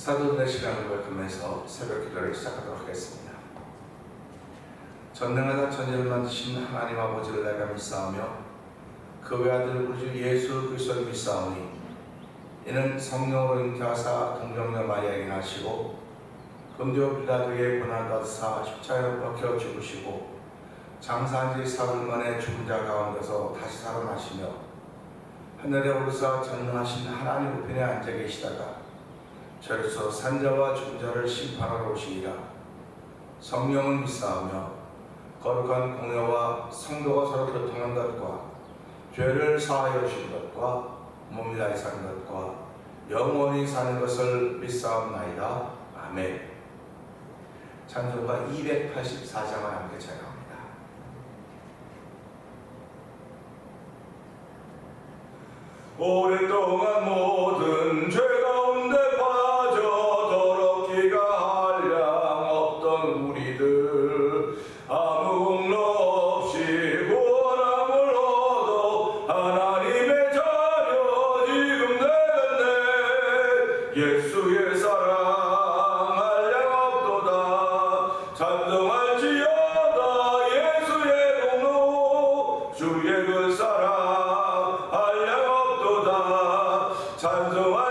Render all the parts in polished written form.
사도들의 시간을 고백하면서 새벽 기도를 시작하도록 하겠습니다. 전능하사 천지를 만드신 하나님 아버지를 내가 믿사오며 그 외아들 우리 주 예수 그리스도를 믿사오니 이는 성령으로 잉태하사 동정녀 마리아에게 나시고 금조 빌라도의 고난을 받으사 십자가에 박혀 죽으시고 장사한 지 사흘 만에 죽은 자 가운데서 다시 살아나시며 하늘에 오르사 전능하신 하나님 우편에 앉아 계시다가 저리서 산자와 죽은 자를 심판하러 오시리라. 성령을 믿사오며 거룩한 공회와 성도가 서로 교통한 것과 죄를 사하여 주신 것과 몸이 다시 사는 것과 영원히 사는 것을 믿사옵나이다. 아멘. 찬송가 284장을 함께 찬양합니다. 오랫동안 모든 죄 가운데 빠져 더럽기가 한량 없던 우리들 아무 공로 없이 구원함을 얻어 하나님의 자녀 지금 되었네. 예수의 사랑 한량 없도다. 찬송할지어다 예수의 공로 주의 그 사랑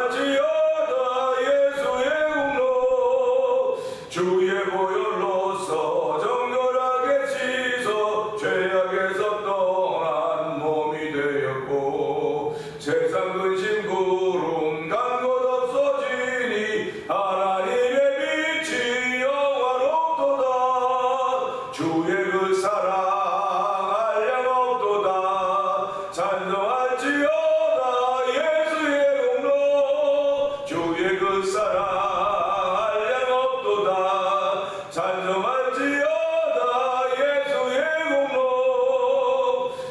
찬송할지어다 예수의 공로 주의 보혈로서 정결하게 씻어 죄악에서 떠난 몸이 되었고 세상 근심 구름 간 것 없어지니 하나님의 빛이 영화롭도다. 주의 그 사랑 한량 없도다. 찬송할지어다 주의 그 사랑 한량 없도다. 찬송할지어다 예수의 공로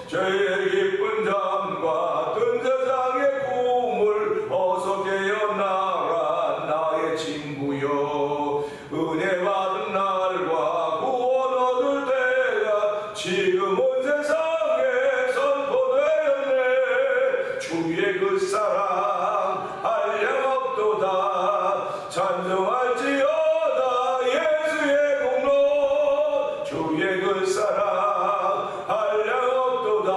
죄의 깊은 잠과 든 세상의 꿈을 어서 깨어나라 나의 친구여. 은혜 받은 날과 구원 얻을 때가 지금 온 세상에 선포되었네. 주의 그 사랑 한량 없도다. 찬송할지어다 예수의 공로 주의 그 사랑 한량 없도다.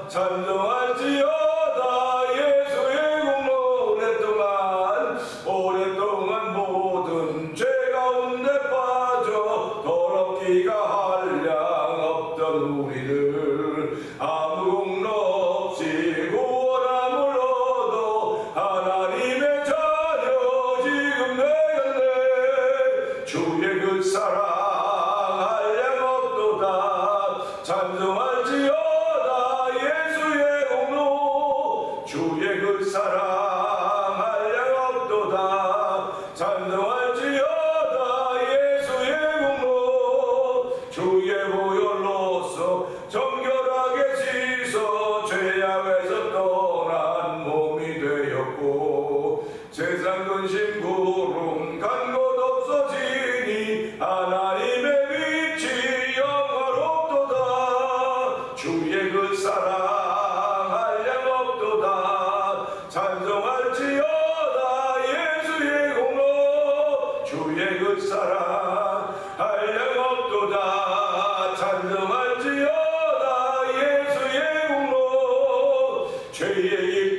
찬송할지어다 예수의 공로 오랫동안 모든 죄 가운데 빠져 더럽기가 한량 없던 우리를 아무 공로 없이 구원함을 얻어 하나님의 자녀 지금 되었네. 주의 그 사랑 한량 없도다. 찬송할지어다 예수의 공로 주의 그 사랑 한량 없도다. 찬송할지어다 예수의 공로 주의 보혈로서 정결하게 씻어 죄악에서 떠난 몸이 되었고 세상 근심 구름 간 것 없어지니 하나님의 빛이 영화롭도다. 주의 그 사랑 한량 없도다. 찬송할지어다 예수의 공로 주의 그 사랑 한량 없도다. 찬송할지어다 예수의 공로 죄의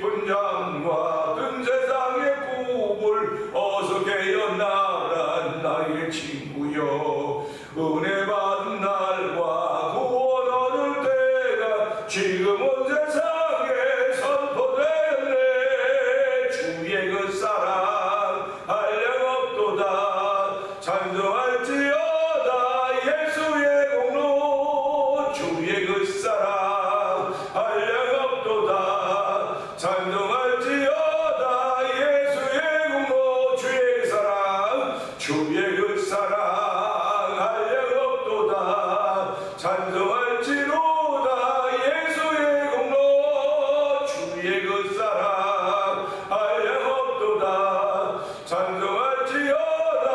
깊은 잠과 든 세상의 꿈을 어서 깨어나라 나의 친구여. 은혜 받은 날과 구원 얻을 때가 지금 온 세상에 선포되었네. 주의 그 사랑 한량 없도다. 찬송할지어다 예수의 공로 주의 그 사랑 한량 없도다. 찬송할지어다 예수의 공로 주의 사랑 주의 그 사랑 한량 없도다. 찬송할지로다 예수의 공로 주의 그 사랑 한량 없도다. 찬송할지어다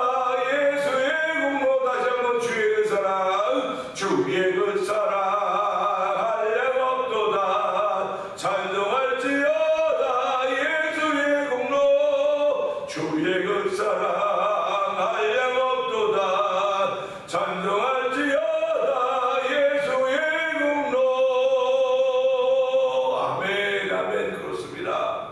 예수의 공로 다시 한번 주의 그 사랑 주의 그 사랑 한량 없도다. 찬송할지어다 예수의 공로 주의 주의 그 사랑 한량없도다. 찬송할지어다 예수의 공로. 아멘 아멘. 그렇습니다.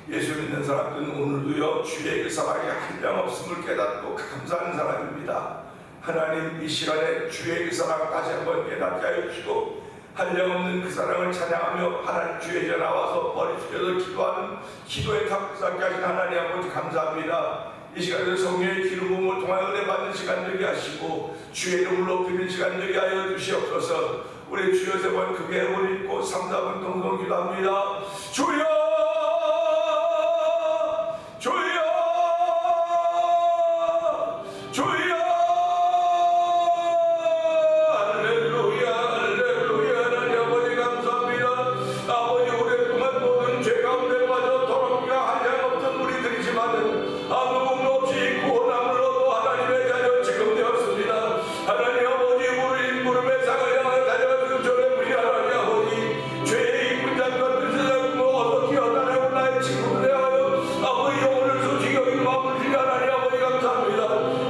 예수 믿는 사람들은 오늘도요 주의 그 사랑이 한량없음을 깨닫고 감사하는 사람입니다. 하나님 이 시간에 주의 그 사랑 다시 한번 깨닫게 하여 주시고 한량없는 그 사랑을 찬양하며 하나님 주의 전에 나와서 머리 숙여서 기도하는 기도에 탑승하게 하신 하나님 아버지 감사합니다. 이 시간에 성령의 기름 부음을 통하여 은혜 받는 시간 되게 하시고 주의 이름을 높이는 시간 되게 하여 주시옵소서. 우리 주여 세 번 크게 올리고 3-4분 동성 기도합니다. 주여 주여 주여. 할렐루야 할렐루야. 하나님 아버지 감사합니다. 아버지 오랫동안 모든 죄 가운데 빠져 더럽기가 한량없던 우리들이지만은 아무 공 없이 구원함을 얻어 하나님의 자녀 지금 되었습니다. 하나님 아버지 우리 무릎에 상을 향하여 달려가는 전에 우리 하나님 아버지 죄의 이쁜 잠과 뜻을 어떻게 하다라고 나의 친구들에 하여 아버지 영혼을 솔직히 여기 마음을 주신 하나님 아버지 감사합니다.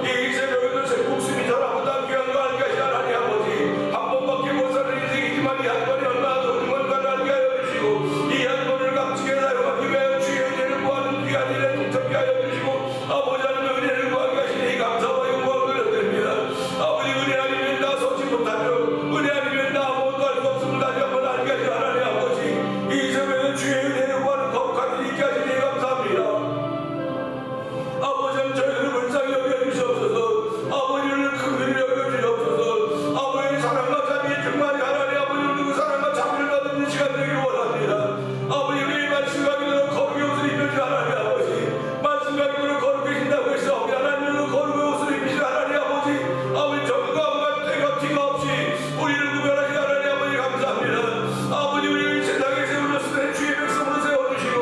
이 새벽에도 새 목숨이 저라보다 귀한 거 아니까 하나님 아버지 한 번밖에 못 사는 인생이지만 이 한 번이 얼마나 소중한 걸 알게 하여 주시고 이 한 번을 값지게 사용하기 위하여 주의 은혜를 구하는 귀한 일에 동참하게 하여 주시고 아버지 하나님의 은혜를 구하게 하시니 감사와 영광을 드립니다. 아버지 은혜 아니면 나 서지 못하며 은혜 아니면 나 아무것도 할 수 없음을 다시 한번 알게 하시니 하나님 아버지 이 새벽에 주의 은혜를 구하는 거룩한 일이 있게 하시니 감사합니다. 아버지 저희들을 불쌍히 여겨주시옵소서. 아버지를 크게 여겨주시옵소서. 아버지의 사랑과 자비의 정말 하나님 아버지를 그 사랑과 자비를 받는 시간 되기를 원합니다. 아버지 우리 말씀과 기도로 거룩의 옷을 입으신 하나님 아버지 말씀과 기도로 거룩해진다고 해서 우리 하나님으로 거룩의 옷을 입으신 하나님 아버지 아버지 정과 때가 티가 없이 우리를 구별하신 하나님 아버지 감사합니다. 아버지 우리 세상에 세우셨으니 주의 백성으로 세워주시고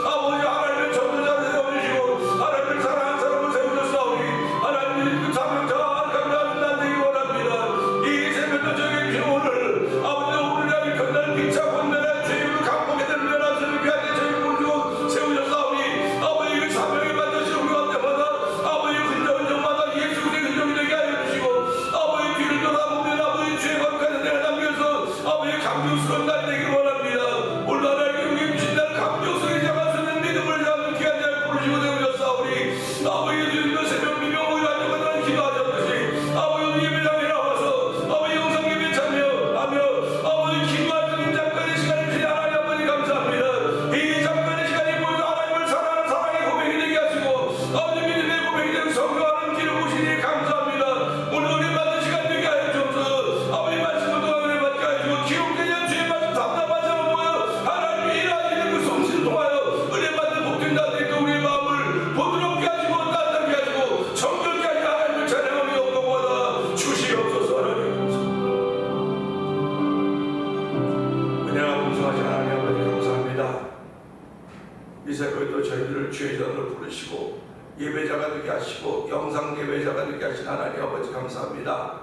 아버지 하나님의 전도자를 세워주시고 하나님을 사랑하는 사람을 세우셨사오니 하나님 그 사명자 감사하는 날 되기 원합니다. 이 새벽도 저에게 주신 오늘 아버지 오늘 날 그날 비차고 온날 죄를 강복해 되는 면하시는 귀하게 저희를 부르시고 세우셨사오니 아버지 그 사명에 맞으시는 우리 때마다 아버지 흔적마다 예수 그리스도의 흔적이 되게 하여 주시고 아버지 뒤를 돌아보면 아버지 죄 거룩한 은혜를 남겨서 아버지 감격스러운 날 되기를 원합니다. 오늘 하나님께 우리 주신 날 감격스럽게 향하시는 믿음을 향하는 귀한 자를 부르시고 세우셨사오니 아버지 주님도 새벽 미명을 가져가는 기도하셨듯이 아버지 예배당에 나와서 아버지 영상 예배 참여하며 아버지 기도하는 잠깐의 시간을 주신 하나님 아버지 감사합니다. 이 잠깐의 시간이 모여서 하나님을 사랑하는 사랑의 고백이 되게 하시고 아버지 믿음의 고백이 되는 성령하는 길을 보시니 감사합니다. 오늘 은혜 받는 시간 되게 하여 주옵소서. 아버지 말씀을 통하여 은혜 받게 하시고 기록되는 주의 말씀 답답하지 않아 보여 하나님이 일하시는 그 성신을 통하여 은혜 받는 복된 자들이 또 우리의 마음을 부드럽게 하시고 따뜻하게 하시고 정결케 하시고 하나님을 찬양하며 영광받아 주시옵소서. 하나님 은혜가 풍성하신 하나님 아버지 감사합니다. 이 새벽에도 저희들을 주의 전으로 부르시고 예배자가 되게 하시고 영상 예배자가 되게 하신 하나님 아버지 감사합니다.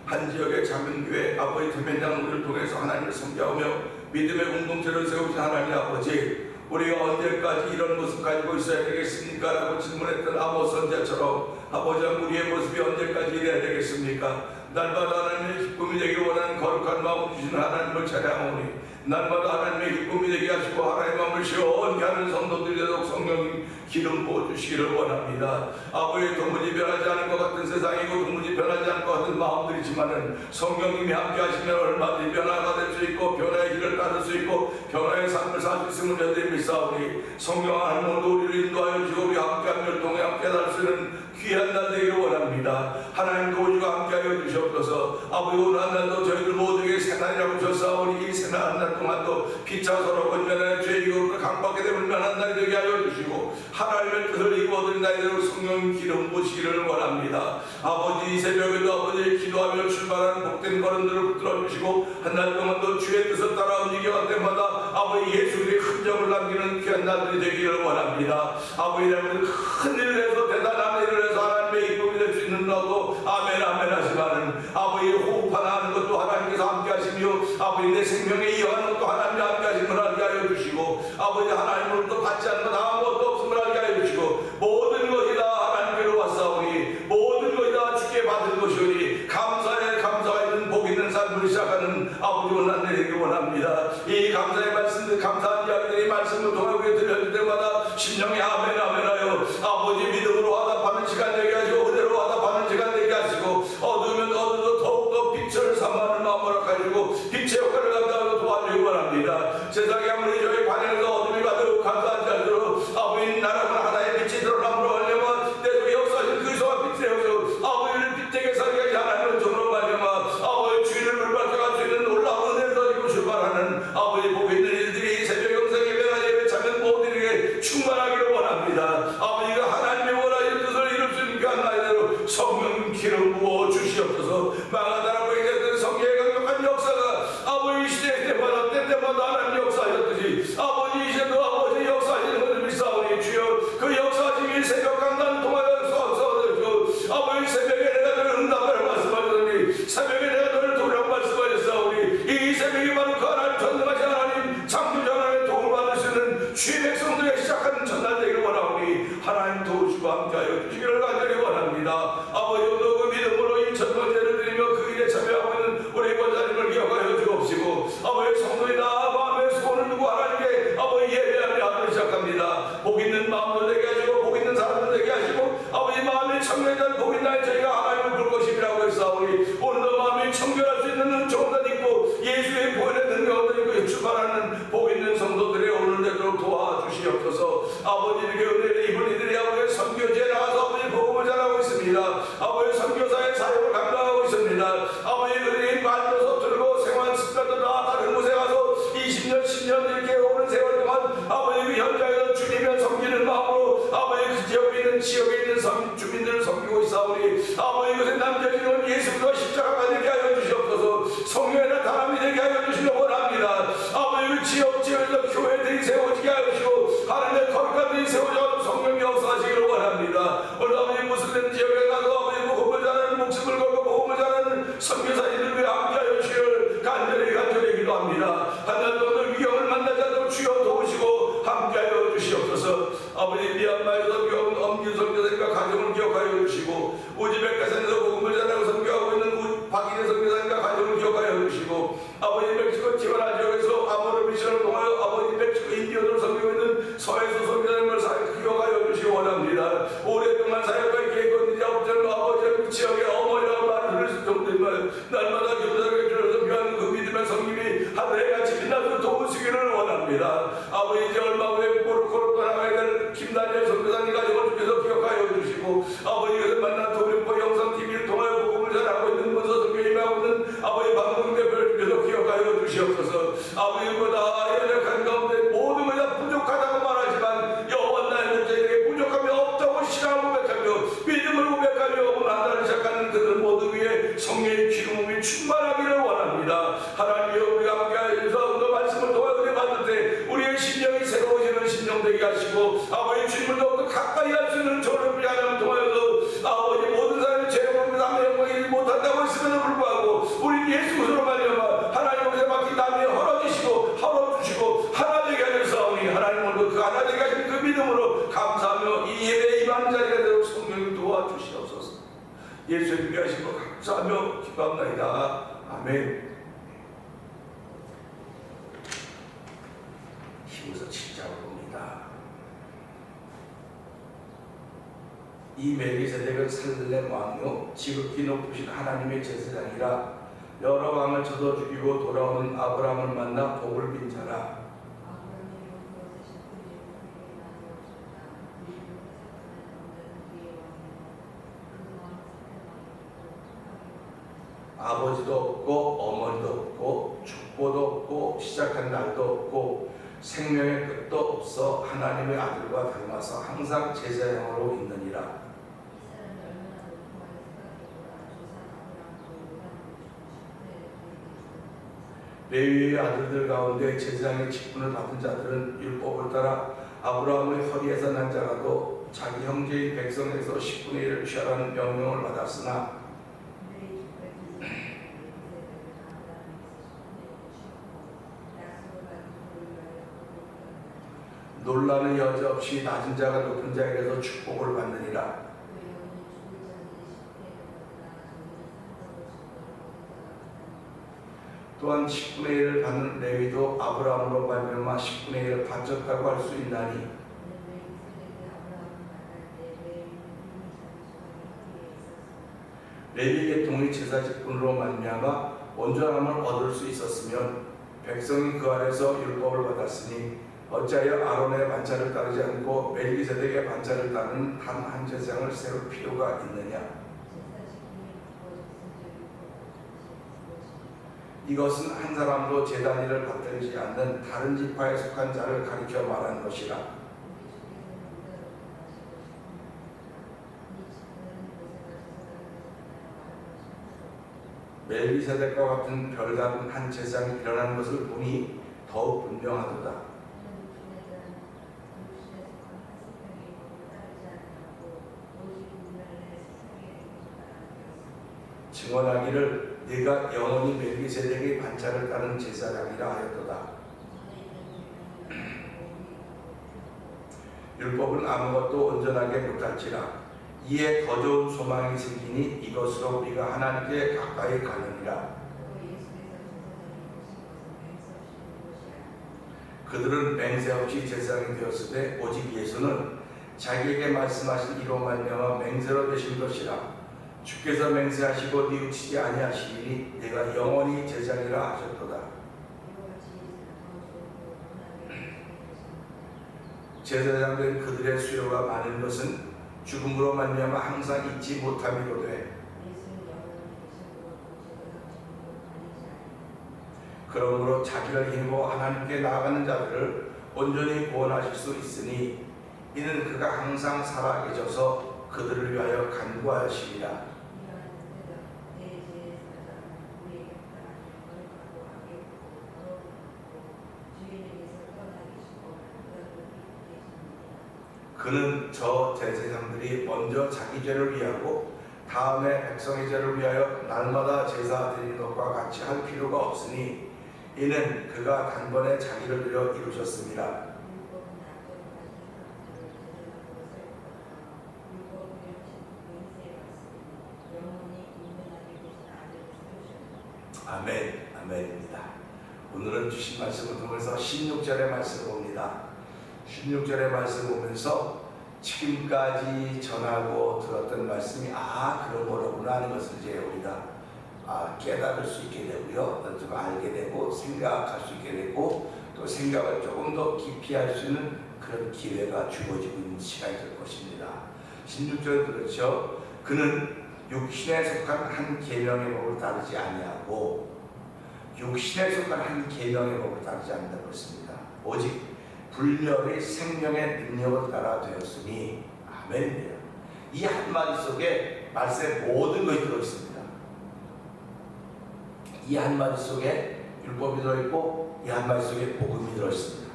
한 지역의 작은 교회 아버지 대면장 우리를 통해서 하나님을 섬겨하며 믿음의 공동체를 세우신 하나님 아버지 우리가 언제까지 이런 모습 가지고 있어야 되겠습니까? 라고 질문했던 아모스 선지자처럼 아버지 우리의 모습이 언제까지 이래야 되겠습니까? 날마다 하나님의 기쁨이 되기를 원하는 거룩한 마음을 주시는 하나님을 찬양하오니 날마다 하나님의 기쁨이 되게 하시고 하나님의 마음을 시원케 하는 성도들이 되도록 성령님 기름 부어주시기를 원합니다. 아버지 도무지 변하지 않을 것 같은 세상이고 도무지 변하지 않을 것 같은 마음들이지만은 성령님이 함께 하시면 얼마든지 변화가 될 수 있고 변화의 길을 따를 수 있고 변화의 삶을 살 수 있음을 저희들이 믿사오니 성령 하나님으로 우리를 인도하여 주시고 우리 함께한 멸동에 함께 날 수 있는 귀한 날 되기를 원합니다. 하나님도 우리가 함께하여 주시옵소서. 아버지 오늘 한 날도 저희들 모두에게 새날이라고 주셨사오니 이 새날 한 날 동안도 피차 서로 건면하여 죄의 기록을 강박하게 되면 면한 날이 되게 하여 주시고 하나님의 뜻을 이루어드린 날이 되도록 성령 기름 부으시기를 원합니다. 아버지 이 새벽에도 아버지 기도하며 출발하는 복된 걸음들을 붙들어 주시고 한 날 동안도 주의 뜻을 따라 움직여갈 때마다 아버지 예수의 흔적을 남기는 귀한 날들이 되기를 원합니다. 아버지 여러분 큰 일을 해서 대단한 일을 해서 하나님의 기쁨이 될 수 있는 너도 아멘 아멘 하시마는 아버지 호흡 하나 하는 것도 하나님께서 함께 하시며 아버지 내 생명에 이어하는 것도 하나님이 함께 하심을 알게 하여 주시고 아버지 하나님으로부터 받지 않는 것 아무것도 없음을 알게 심령이 아멘 아멘하여 아버지 믿음으로 화답하는 시간 되게 하시고 은혜로 화답하는 시간 되게 하시고 어두우면 어두워도 더욱더 빛을 삼하는 마음으로 가지고 빛의 역할을 감당하고 도와주기 바랍니다. 세상에 아무리 저희 관에서 어둠이 가득한 자들도 아버지 나라는 하나의 빛이 드러남으로 하려면 내 속에 역사하신 그리스도와 빛의 역사 아버지를 빛되게 살게 하신 하나님의 종으로 말미암아 아버지 주인을 물박혀갈 수 있는 놀라운 은혜를 가지고 출발하는 아버지 복이 있는 일들이 새벽 영상 예배나 예배 참여 모두에게 충만하기를 원합니다. 아버지가 하나님의 원하신 뜻을 이룰 수 있는 그 나이대로 성령 기름 부어 주시옵소서. 망하다라고 얘기했던 성령의 강력한 역사가 아버지 시대 때마다 때때마다 하나님 역사하셨듯이 아버지 이제도 아버지 역사하시는 것을 믿사오니 주여 그 역사하심이 새벽 강단 통하여 서서주 아버지 새벽에 내가 너를 응답하라 말씀하셨더니 새벽에 내가 너를 도우라고 말씀하셨사오니 이 새벽이 바로 그 하나님 전능하신 하나님 창조자 하나님의 도움을 받을 수 있는 주의 백성들의 시작하는 전날 되기를 원하오니 하나님 도우시고 함께하여 주시기를 간절히 원합니다. 아버지 오늘 그 믿음으로 이 첫 번째를 드리며 그 일에 참여하고 있는 우리 권사님을 기억하여 주옵시고 아버지 성도의 나 마음의 소원을 두고 하나님께 아버지 예배하며 하루 시작합니다. 복 있는 마음도 되게 하시고 복 있는 사람도 되게 하시고 아버지 마음이 청결한 복 있는 날 저희가 하나님을 볼 것임이라고 했사오니 오늘도 마음이 청결할 수 있는 은총도 있고 예수의 보혈의 능력도 있고 출발하는 복 있는 성도들의 오늘 되도록 도와주시옵소서. 아버지 이렇게 은혜를 입은 이들이 아버지 선교지에 나가서 아버지 복음을 전하고 있습니다. 아버지 선교사의 사역을 감당하고 있습니다. 아버지 그들이 말도 서툴고 생활 습관도 다 다른 곳에 가서 20년 10년 이렇게 오는 세월 동안 아버지 그 현장에서 주님을 섬기는 마음으로 아버지 그 지역에 있는 주민들을 섬기고 있사오니 아버지 그것에 남겨지는 예수님과 십자가가 되게 하여 주시옵소서. 성령의 나타남이 되게 하여 주시길 원합니다. 아버지 그 지역에서 교회들이 세워지게 하여 주시고 하나님의 거룩한들이 세워져 성령이 역사하시기를 원합니다. 오늘 아버지 무슨 지역에 가서 아버지 복음을 전하는 목숨을 걸고 복음을 전하는 선교사님들 위해 함께하여 주시기를 간절히 기도합니다. 한 달 동안 위험을 만나지 않도록 주여 도우시고 함께하여 주시옵소서. 아버지 미얀마에서 엄균 선교사님과 가정을 기억하여 주시고 우즈베키스탄에서 복음을 전하고 선교하고 있는 박인혜 선교사님과 가정을 기억하여 주시고 아버지 멕시코 티와나 지역에서 아모르 미션을 통하여 아버지 멕시코 인디언을 섬기고 있는 서해수 선교사님을 기억하여 주시기 원합니다. 오랫동안 사역과 계획은 없던 아버지 지역의 어머니라고 말을 수 정도면 날마다 교사에게 줄여서 교하는 그 믿음의 성님이 하늘에같이 빛나서 도우시기를 원합니다. 아버지 이제 얼마 후에 코르코로 떠나가야 될 김다니엘 선교사님 가정을 주께서 기억하여 주시고 아버지 이것을 만난 도림포 영상TV를 통하여 복음을 전하고 있는 문서 선교 임하고 있는 아버지 방송 대표를 주께서 기억하여 주시옵소서. 아버지보다 연약한 가운데 모든 것이 다 부족하다고 말하지만 여호와 나의 목자에게 부족함이 없다고 신앙을 고백하며 믿음을 고백하며 오늘 한 달을 시작하는 그들 모두 위에 성령의 기름이 충만하기를 원합니다. 하나님이여 우리가 함께하여 주셔서 그 말씀을 통하여 은혜 받을 때 우리의 심령이 새로워지는 심령 되게 하시고 아버지 주님을 더욱더 가까이 할 수 있는 저를 우리 하나님 통하여서 아버지 모든 사람이 죄를 남의 영광이 못한다고 했음에도 불구하고 우리 예수 그리스도로 말미암아 하나님 옷에 맡긴 남이 헐어주시고 하나 되게 하셨사오니 하나님 오늘도 그 하나 되게 하신 그 믿음으로 감사하며 이 예배에 임하는 자리가 되도록 성령이 도와주시옵소서. 예수의 위하신 것 감사하며 기도합나이다. 아멘. 힘에서 7장을 봅니다. 이 멜기세덱은 살렘 왕이요 지극히 높으신 하나님의 제사장이라 여러 왕을 쳐서 죽이고 돌아오는 아브라함을 만나 복을 빈 자라. 아버지도 없고 어머니도 없고 축보도 없고 시작한 날도 없고 생명의 끝도 없어 하나님의 아들과 닮아서 항상 제사장으로 있느니라. 레위의 아들들 가운데 제사장의 직분을 받은 자들은 율법을 따라 아브라함의 허리에서 난 자라도 자기 형제의 백성에서 10분의 1을 취하라는 명령을 받았으나 논란은 여지없이 낮은 자가 높은 자에게서 축복을 받느니라. 또한 10분의 1을 받는 레위도 아브라함으로 말미암아 10분의 1을 바쳤다고 할 수 있나니 레위 계통의 제사 직분으로 말미암아 온전함을 얻을 수 있었으면 백성이 그 안에서 율법을 받았으니 어찌하여 아론의 반차를 따르지 않고 멜기세덱의 반차를 따르는 단 한 제사장을 세울 필요가 있느냐? 이것은 한 사람도 제단 일을 받들지 않는 다른 지파에 속한 자를 가리켜 말하는 것이라. 멜기세덱과 같은 별다른 한 제사장이 일어나는 것을 보니 더욱 분명하도다. 증언하기를 네가 영원히 멜기세덱의 반차를 따른 제사장이라 하였도다. 율법은 아무것도 온전하게 못할지라 이에 더 좋은 소망이 생기니 이것으로 우리가 하나님께 가까이 가느니라. 그들은 맹세 없이 제사장이 되었으되 오직 예수는 자기에게 말씀하신 이로 말미암아 맹세로 되신 것이라. 주께서 맹세하시고 뉘우치지 아니하시리니 내가 영원히 제사장이라 하셨도다. 제사장된 그들의 수요가 많은 것은 죽음으로 말미암아 항상 잊지 못함이로되 그러므로 자기를 힘입어 하나님께 나아가는 자들을 온전히 구원하실 수 있으니 이는 그가 항상 살아 계셔서 그들을 위하여 간구하시리라. 그는 저 제사장들이 먼저 자기 죄를 위하고 다음에 백성의 죄를 위하여 날마다 제사 드리는 것과 같이 할 필요가 없으니 이는 그가 단번에 자기를 들여 이루셨습니다. 아멘, 아멘입니다. 오늘은 주신 말씀을 통해서 16절의 말씀을 봅니다. 16절의 말씀을 보면서 지금까지 전하고 들었던 말씀이 그런 거로구나 하는 것을 이제 우리가 깨달을 수 있게 되고요, 좀 알게 되고 생각할 수 있게 되고 또 생각을 조금 더 깊이 할 수 있는 그런 기회가 주어지고 있는 시간이 될 것입니다. 16절에 그렇죠. 그는 육신에 속한 한 계명의 법을 따르지 아니하고 육신에 속한 한 계명의 법을 따르지 않는다고 했습니다. 오직 불멸의 생명의 능력을 따라 되었으니 아멘입니다. 이 한마디 속에 말씀의 모든 것이 들어있습니다. 이 한마디 속에 율법이 들어있고 이 한마디 속에 복음이 들어있습니다.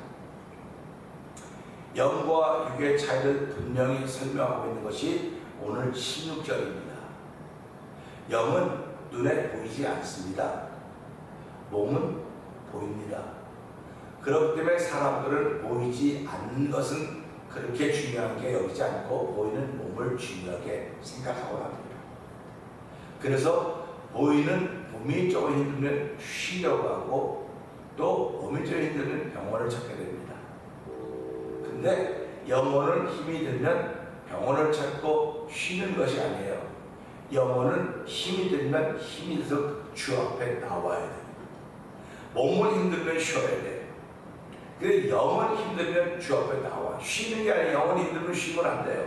영과 육의 차이를 분명히 설명하고 있는 것이 오늘 16절입니다. 영은 눈에 보이지 않습니다. 몸은 보입니다. 그렇기 때문에 사람들은 보이지 않는 것은 그렇게 중요한 게 여기지 않고 보이는 몸을 중요하게 생각하고 합니다. 그래서 보이는 몸이 조금 힘들면 쉬려고 하고 또 몸이 조금 힘들면 병원을 찾게 됩니다. 근데 영혼은 힘이 들면 병원을 찾고 쉬는 것이 아니에요. 영혼은 힘이 들면 힘이 들어서 주 앞에 나와야 됩니다. 몸은 힘들면 쉬어야 돼요. 그래서 영은 힘들면 주 앞에 나와. 쉬는 게 아니라 영은 힘들면 쉬면 안 돼요.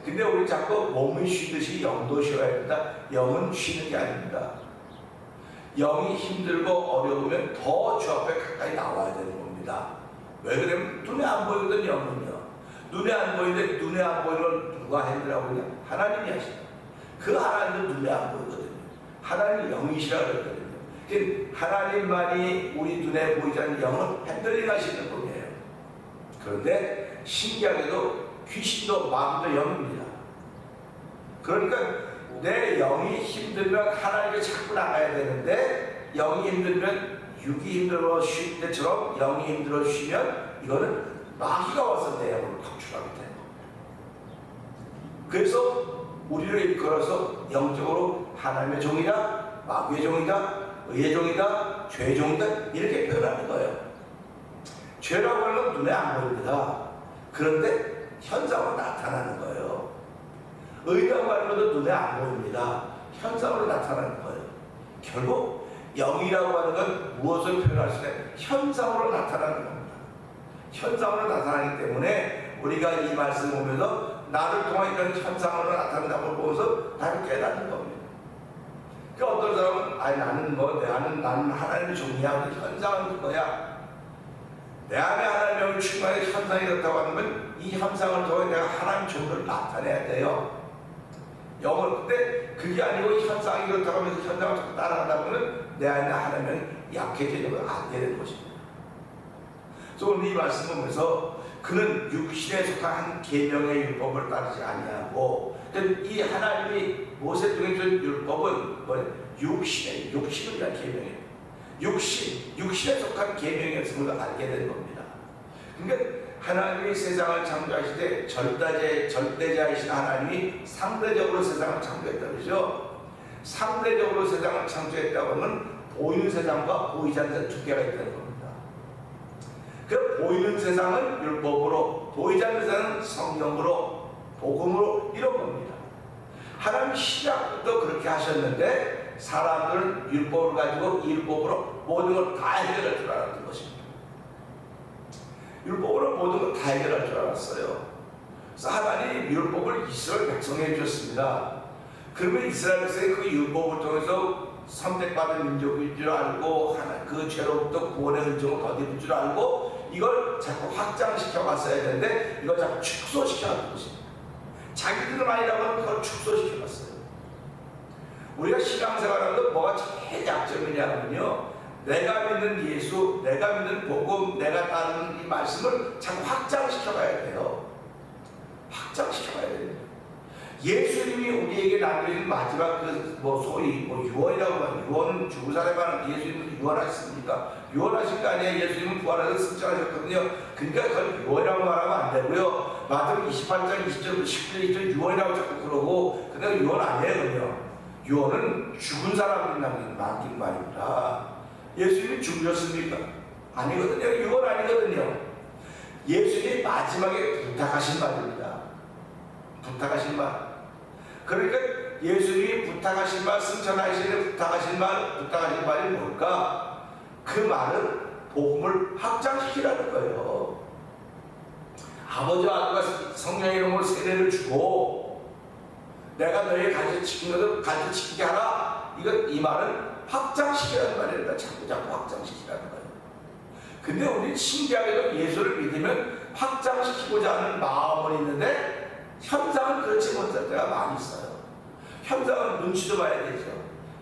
근데 우리 자꾸 몸이 쉬듯이 영도 쉬어야 된다. 영은 쉬는 게 아닙니다. 영이 힘들고 어려우면 더 주 앞에 가까이 나와야 되는 겁니다. 왜 그러면 눈에 안 보이거든. 영은요. 눈에 안 보이는데 눈에 안 보이는 걸 누가 핸들하고 있냐? 하나님이 하시다. 그 하나님은 눈에 안 보이거든요. 하나님은 영이시라 그랬거든요. 하나님만이 우리 눈에 보이지 않는 영은 핸들링 하시는 분이에요. 그런데 신기하게도 귀신도 마귀도 영입니다. 그러니까 내 영이 힘들면 하나님께 자꾸 나가야 되는데 영이 힘들면 육이 힘들어 쉴 때처럼 영이 힘들어 쉬면 이거는 마귀가 와서 내 영을 감출하게 돼요. 그래서 우리를 이끌어서 영적으로 하나님의 종이다, 마귀의 종이다, 의의 종이다, 죄의 종이다 이렇게 표현하는 거예요. 죄라고 하는 건 눈에 안 보입니다. 그런데 현상으로 나타나는 거예요. 의라고 하는 것도 눈에 안 보입니다. 현상으로 나타나는 거예요. 결국 영이라고 하는 건 무엇을 표현할 수 있는 현상으로 나타나는 겁니다. 현상으로 나타나기 때문에 우리가 이 말씀을 보면서 나를 통한 이런 현상으로 나타난다는 걸 보면서 나를 깨닫는 겁니다. 그러니까 어떤 사람은 나는 하나님의 종이야. 현상은 그거야. 내 안에 하나님의 영이 충만한 현상이 그렇다고 하면 이 현상을 통해 내가 하나님 종을 나타내야 돼요. 영을 근데 그게 아니고 현상이 그렇다고 하면서 현상을 자꾸 따라가다 보면 내 안에 하나님의 약해지는 걸 알게 되는 것입니다. 그래서 오늘 이 말씀 보면서 그는 육신에 속한 한 계명의 율법을 따르지 아니하고 이 하나님이 모세 통해 준 율법은 육신을 위한 계명이에요. 육신에 속한 계명이었음을 알게 된 겁니다. 그러니까 하나님이 세상을 창조하실 때 절대자이신 하나님이 상대적으로 세상을 창조했다고 그러죠. 상대적으로 세상을 창조했다고 하면 보이는 세상과 보이지 않는 세상 두 개가 있다는 겁니다. 그 보이는 세상은 율법으로, 보이지 않는 세상은 성령으로, 복음으로 이런 겁니다. 하나님 시작부터 그렇게 하셨는데 사람들은 율법을 가지고 이 율법으로 모든 걸 다 해결할 줄 알았던 것입니다. 율법으로 모든 걸 다 해결할 줄 알았어요. 그래서 하나님 율법을 이스라엘 백성에게 주셨습니다. 그러면 이스라엘 백성이 그 율법을 통해서 선택받은 민족일 줄 알고 그 죄로부터 구원의 은총을 거둘 줄 알고 이걸 자꾸 확장시켜 갔어야 되는데 이걸 자꾸 축소시켜 갔던 것입니다. 자기들은 아니라고 하면 그걸 축소시켜 갔어요. 우리가 신앙생활하는데 뭐가 제일 약점이냐면요, 내가 믿는 예수, 내가 믿는 복음, 내가 따르는 이 말씀을 자꾸 확장시켜 가야 돼요. 확장시켜 가야 됩니다. 예수님이 우리에게 남겨진 마지막 소위 유언이라고 하면, 유언은 죽은 사람에 관한 예수님은 유언하셨습니까? 유언하신 거 아니에요. 예수님은 부활해서 승천하셨거든요. 그러니까 그걸 유언이라고 말하면 안 되고요. 마태복음 28장 20절 19절 20절 유언이라고 자꾸 그러고, 근데 유언 아니에요. 유언은 죽은 사람들이 남긴 말입니다. 예수님이 죽으셨습니까? 아니거든요. 유언 아니거든요. 예수님이 마지막에 부탁하신 말입니다. 부탁하신 말. 그러니까 예수님이 부탁하신 말, 승천하시는 부탁하신 말이 뭘까? 그 말은 복음을 확장시키라는 거예요. 아버지와 아들과 성령의 이름으로 세례를 주고 내가 너희에게 가르치킨 것을 가르치게 하라. 이 말은 확장시키라는 말입니다. 자꾸 확장시키라는 거예요. 근데 우리 신기하게도 예수를 믿으면 확장시키고자 하는 마음은 있는데 현상은 그렇지 못할 때가 많이 있어요. 현상은 눈치도 봐야 되죠.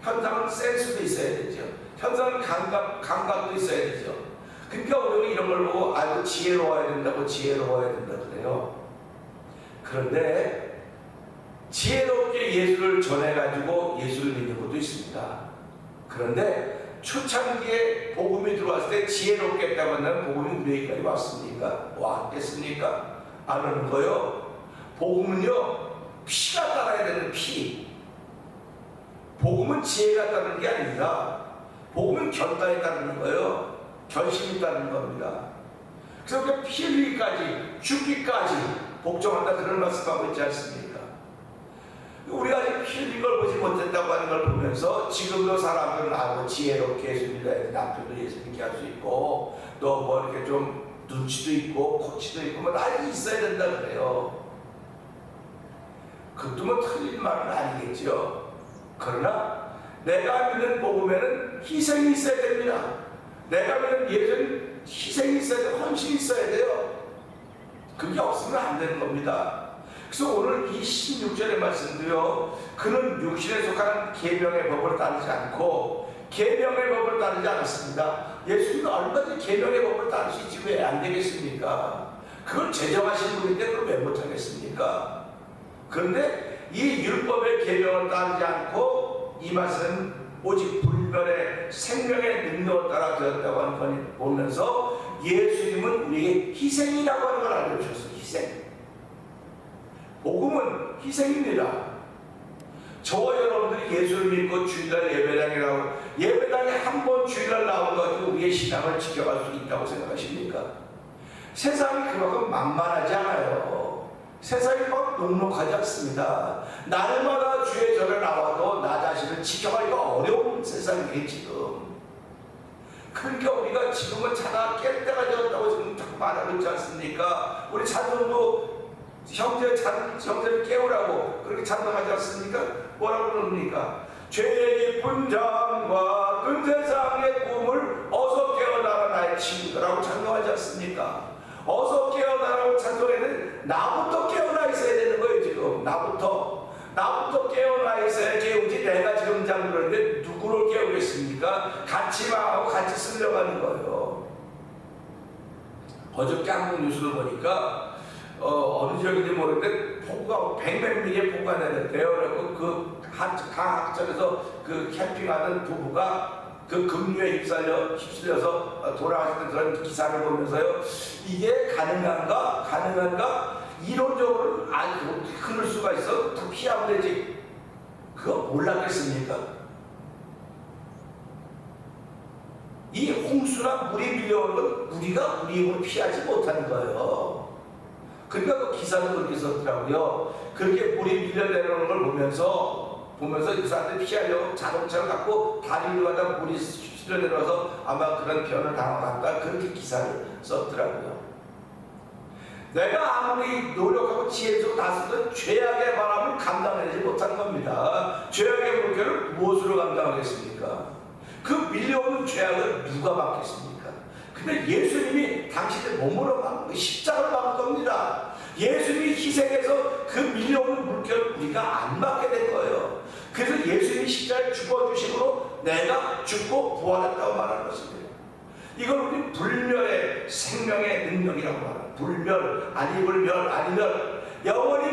현상은 센스도 있어야 되죠. 현상은 감각도 있어야 되죠. 그러니까 우리가 이런 걸 보고 지혜로워야 된다고 그래요. 그런데 지혜롭게 예수를 전해가지고 예수를 믿는 것도 있습니다. 그런데 초창기에 복음이 들어왔을 때 지혜롭게 했다고 한다면 복음이 우리에게까지 왔습니까? 왔겠습니까? 안 오는 거요. 복음은요, 피가 따라야 되는 피. 복음은 지혜가 따르는 게 아닙니다. 복음은 결단이 따르는 거예요. 결심이 따르는 겁니다. 그래서 우리가 피 흘리기까지, 죽기까지 복종한다, 그런 말씀하고 있지 않습니까? 우리가 아직 피 흘린 걸 보지 못했다고 하는 걸 보면서 지금도 사람들은 지혜롭게 예수 믿어야 돼. 남편도 예수 믿게 할 수 있고, 또 뭐 이렇게 좀 눈치도 있고, 코치도 있고, 뭐 나이 있어야 된다 그래요. 그것도 뭐 틀린 말은 아니겠죠. 그러나 내가 믿는 복음에는 희생이 있어야 됩니다. 내가 믿는 예수는 희생이 있어야 돼요. 헌신이 있어야 돼요. 그게 없으면 안 되는 겁니다. 그래서 오늘 이 16절의 말씀도요, 그는 육신에 속한 계명의 법을 따르지 않고 계명의 법을 따르지 않았습니다. 예수님은 얼마든지 계명의 법을 따를 수 있지 왜 안 되겠습니까? 그걸 제정하신 분인데 그걸 왜 못하겠습니까? 그런데 이 율법의 계명을 따르지 않고 이 말씀은 오직 불멸의 생명의 능력을 따라 되었다고 하는 걸 보면서 예수님은 우리에게 희생이라고 하는 걸 알려주셨어요. 희생. 복음은 희생입니다. 저와 여러분들이 예수를 믿고 주일날 예배당에 나오고 예배당에 한 번 주일날 나와가지고 우리의 신앙을 지켜갈 수 있다고 생각하십니까? 세상이 그만큼 만만하지 않아요. 세상이 막 녹록하지 않습니다. 날마다 주의 전에 나와도 나 자신을 지켜가기가 어려운 세상이에요 지금. 그러니까 우리가 지금은 자다 깰 때가 되었다고 지금 자꾸 말하고 있지 않습니까? 우리 찬송도 형제를 깨우라고 그렇게 찬송하지 않습니까? 뭐라고 그럽니까? 죄의 깊은 잠과 큰 세상의 꿈을 어서 깨어나라 나의 친구라고 찬송하지 않습니까? 어서 깨어나라고 찬송해는 나부터 깨어나 있어야 되는 거예요 지금. 나부터 깨어나 있어야 깨우지. 내가 지금 잠들었는데 누구를 깨우겠습니까? 같이 망하고 같이 쓸려가는 거예요. 어저께 한국 뉴스를 보니까 어느 지역인지 모르겠는데 폭우가 100mm 폭우가 내렸대요. 그리고 강학전에서 그 캠핑하던 부부가 그 급류에 휩쓸려서 돌아가시는 그런 기사를 보면서요, 이게 가능한가? 이론적으로 그럴 수가 있어? 다 피하면 되지. 그거 몰랐겠습니까? 이 홍수나 물이 밀려오는 건 우리가 우리 힘으로 피하지 못하는 거예요. 그러니까 그 기사도 그렇게 썼더라고요. 그렇게 물이 밀려 내려오는 걸 보면서 그 사람들이 피하려고 자동차를 갖고 다리를 가다 물이 실려 내려와서 아마 그런 변을 당한 것 같다. 그렇게 기사를 썼더라고요. 내가 아무리 노력하고 지혜적으로 다스려도 죄악의 바람을 감당하지 못하는 겁니다. 죄악의 물결을 무엇으로 감당하겠습니까? 그 밀려오는 죄악을 누가 막겠습니까? 근데 예수님이 당신의 몸으로 막은 십자가를 막은 겁니다. 예수님이 희생해서 그 밀려오는 물결을 우리가 안 막게 된 거예요. 그래서 예수님이 십자가에 죽어주심으로 내가 죽고 부활했다고 말하는 것입니다. 이걸 우리 불멸의 생명의 능력이라고 말합니다. 불멸, 아니면 영원히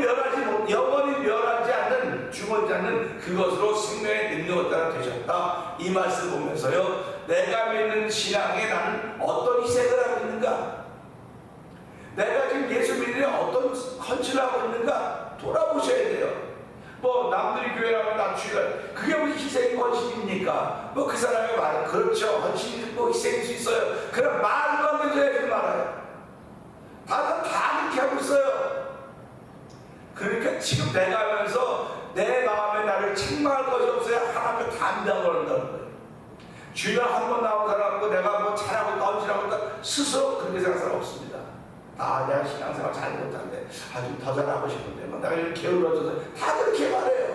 멸하지 않는, 죽어지 않는 그것으로 생명의 능력을 따라 되셨다. 이 말씀 보면서요, 내가 믿는 신앙에 나는 어떤 희생을 하고 있는가? 내가 지금 예수 믿는 어떤 헌신을 하고 있는가? 돌아보셔야 돼요. 뭐 남들이 교회라고 낮추기가 그게 무슨 희생이 헌신입니까? 뭐 그 사람이 말해 그렇죠, 헌신이 뭐 희생일 수 있어요. 그럼 말도 안 되는 소리 하지 말아요. 다들 다 그렇게 하고 있어요. 그러니까 지금 내가 하면서 내 마음에 나를 책망할 것이 없어야 하나님을 담당을 한다는 거예요. 주변 한 번 나온 사람하고 내가 뭐 잘하고 헌신하고 스스로 그렇게 생각할 사람 없습니다. 내가 신앙생활 잘 못하는데 좀 더 잘하고 싶은데 뭐 내가 이렇게 게을러져서 다 그렇게 말해요.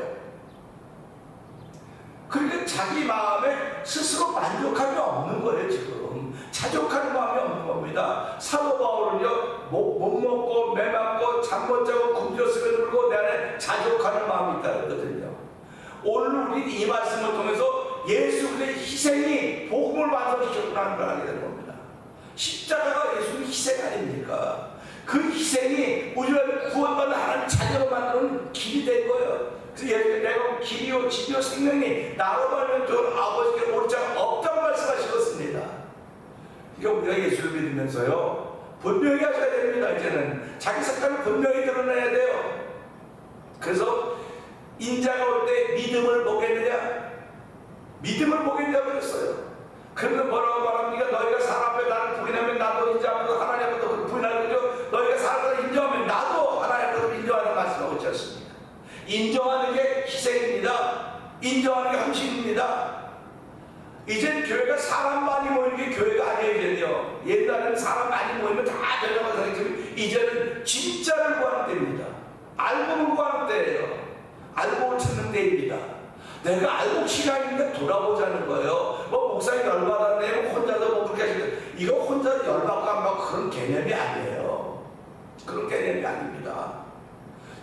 그러니까 자기 마음에 스스로 만족함이 없는 거예요. 지금 자족하는 마음이 없는 겁니다. 사도 바울은요, 못 먹고 매맞고 잠 못 자고 굶주렸음에도 불구하고 내 안에 자족하는 마음이 있다는 거거든요. 오늘 우리 이 말씀을 통해서 예수 그리스도의 희생이 복음을 완성시켰다는 걸 알게 되는 겁니다. 십자가가 예수의 희생 아닙니까? 그 희생이 우리를 구원받는 하나님 자녀로 만드는 길이 된 거예요. 그래서 내가 길이요 진리요 생명이 나로 말면 저 아버지께 옳지 없다고 말씀하셨습니다. 그러니까 우리가 예수를 믿으면서요, 분명히 하셔야 됩니다. 이제는 자기 색깔을 분명히 드러내야 돼요. 그래서 인자가 올 때 믿음을 보겠느냐? 믿음을 보겠느냐 그랬어요. 그런데 뭐라고 말합니까? 너희가 사람 앞에 나를 부인하면 나도 인정하고 하나님 앞에도 부인하는 거죠. 너희가 사람을 인정하면 나도 하나님 앞에도 인정하는 말씀하고 있지 않습니까? 인정하는 게 희생입니다. 인정하는 게 헌신입니다. 이젠 교회가 사람 많이 모이는 게 교회가 아니에요. 이제는요. 옛날에는 사람 많이 모이면 다 되려고 생각했지만 이제는 진짜를 구하는 때입니다. 알고 구하는 때예요. 알고 찾는 때입니다. 내가 알고 신앙인가 돌아보자는 거예요. 뭐 목사님 열받았네, 뭐 혼자도 뭐 그렇게 하시는데 이거 혼자 열받고 안 받고 그런 개념이 아니에요. 그런 개념이 아닙니다.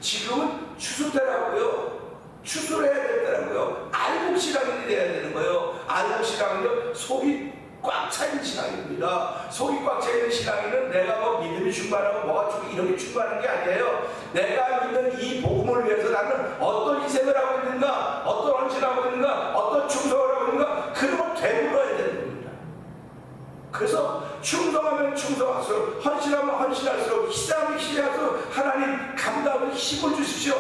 지금은 추수 때라고요. 추수를 해야 될 때라고요. 알고 신앙인이 돼야 되는 거예요. 알고 신앙은요, 속이 꽉 차있는 신앙입니다. 속이 꽉 차있는 신앙인은 내가 뭐 믿음이 충만하고 뭐가 이런 게 충만한 게 아니에요. 내가 믿는 이 복음을 위해서 나는 어떤 희생을 하고 있는가, 어떤 헌신하고 있는가, 어떤 충성을 하고 있는가, 그런 걸 되물어야 되는 겁니다. 그래서 충성하면 충성할수록, 헌신하면 헌신할수록, 희생하면 희생할수록 하나님 감당하는 힘을 주십시오.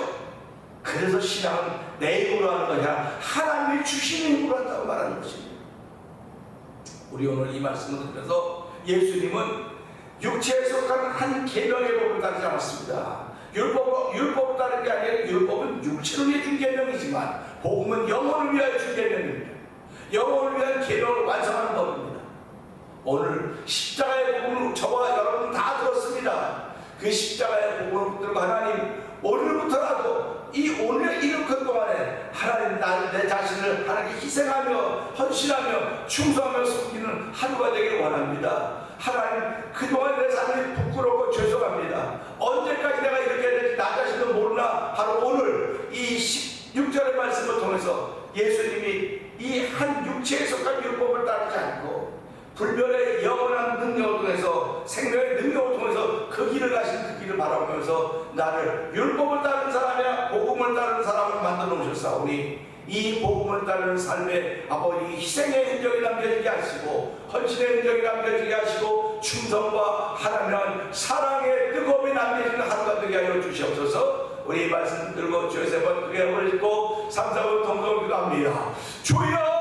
그래서 신앙은 내 힘으로 하는 것이 아니라 하나님이 주시는 힘으로 한다고 말하는 것입니다. 우리 오늘 이 말씀을 들으면서 예수님은 육체에 속하는 한 계명의 법을 따르지 않았습니다. 율법을 따른 게 아니라 율법은 육체를 위해 준 계명이지만 복음은 영혼을 위하여 준 계명입니다. 영혼을 위한 계명을 완성하는 법입니다. 오늘 십자가의 복음을 저와 여러분 다 들었습니다. 그 십자가의 복음을 붙들고 하나님, 오늘부터라도 이 오늘 이렇게 동안에 하나님 내 자신을 하나님께 희생하며 헌신하며 충성하며 섬기는 하루가 되기를 원합니다. 하나님, 그동안 내 삶이 부끄럽고 죄송합니다. 언제까지 내가 이렇게 될지 나 자신도 몰라. 바로 오늘 이 16절의 말씀을 통해서 예수님이 이 한 육체에 속한 율법을 따르지 않고 불멸의 영원한 능력을 통해서 생명의 능력을 통해서 그 길을 가신 그 길을 바라보면서 나를 율법을 따르는 사람이야 복음을 따르는 사람을 만들어 놓으셨사오니 이 복음을 따르는 삶에 아버지 희생의 흔적이 남겨지게 하시고 헌신의 흔적이 남겨지게 하시고 충성과 하나님의 사랑의 뜨거움이 남겨지는 하루가 되게 하여 주시옵소서. 우리 말씀 들고 주여 세 번 크게 한번 읽고 3, 4번 통성을 기도합니다. 주여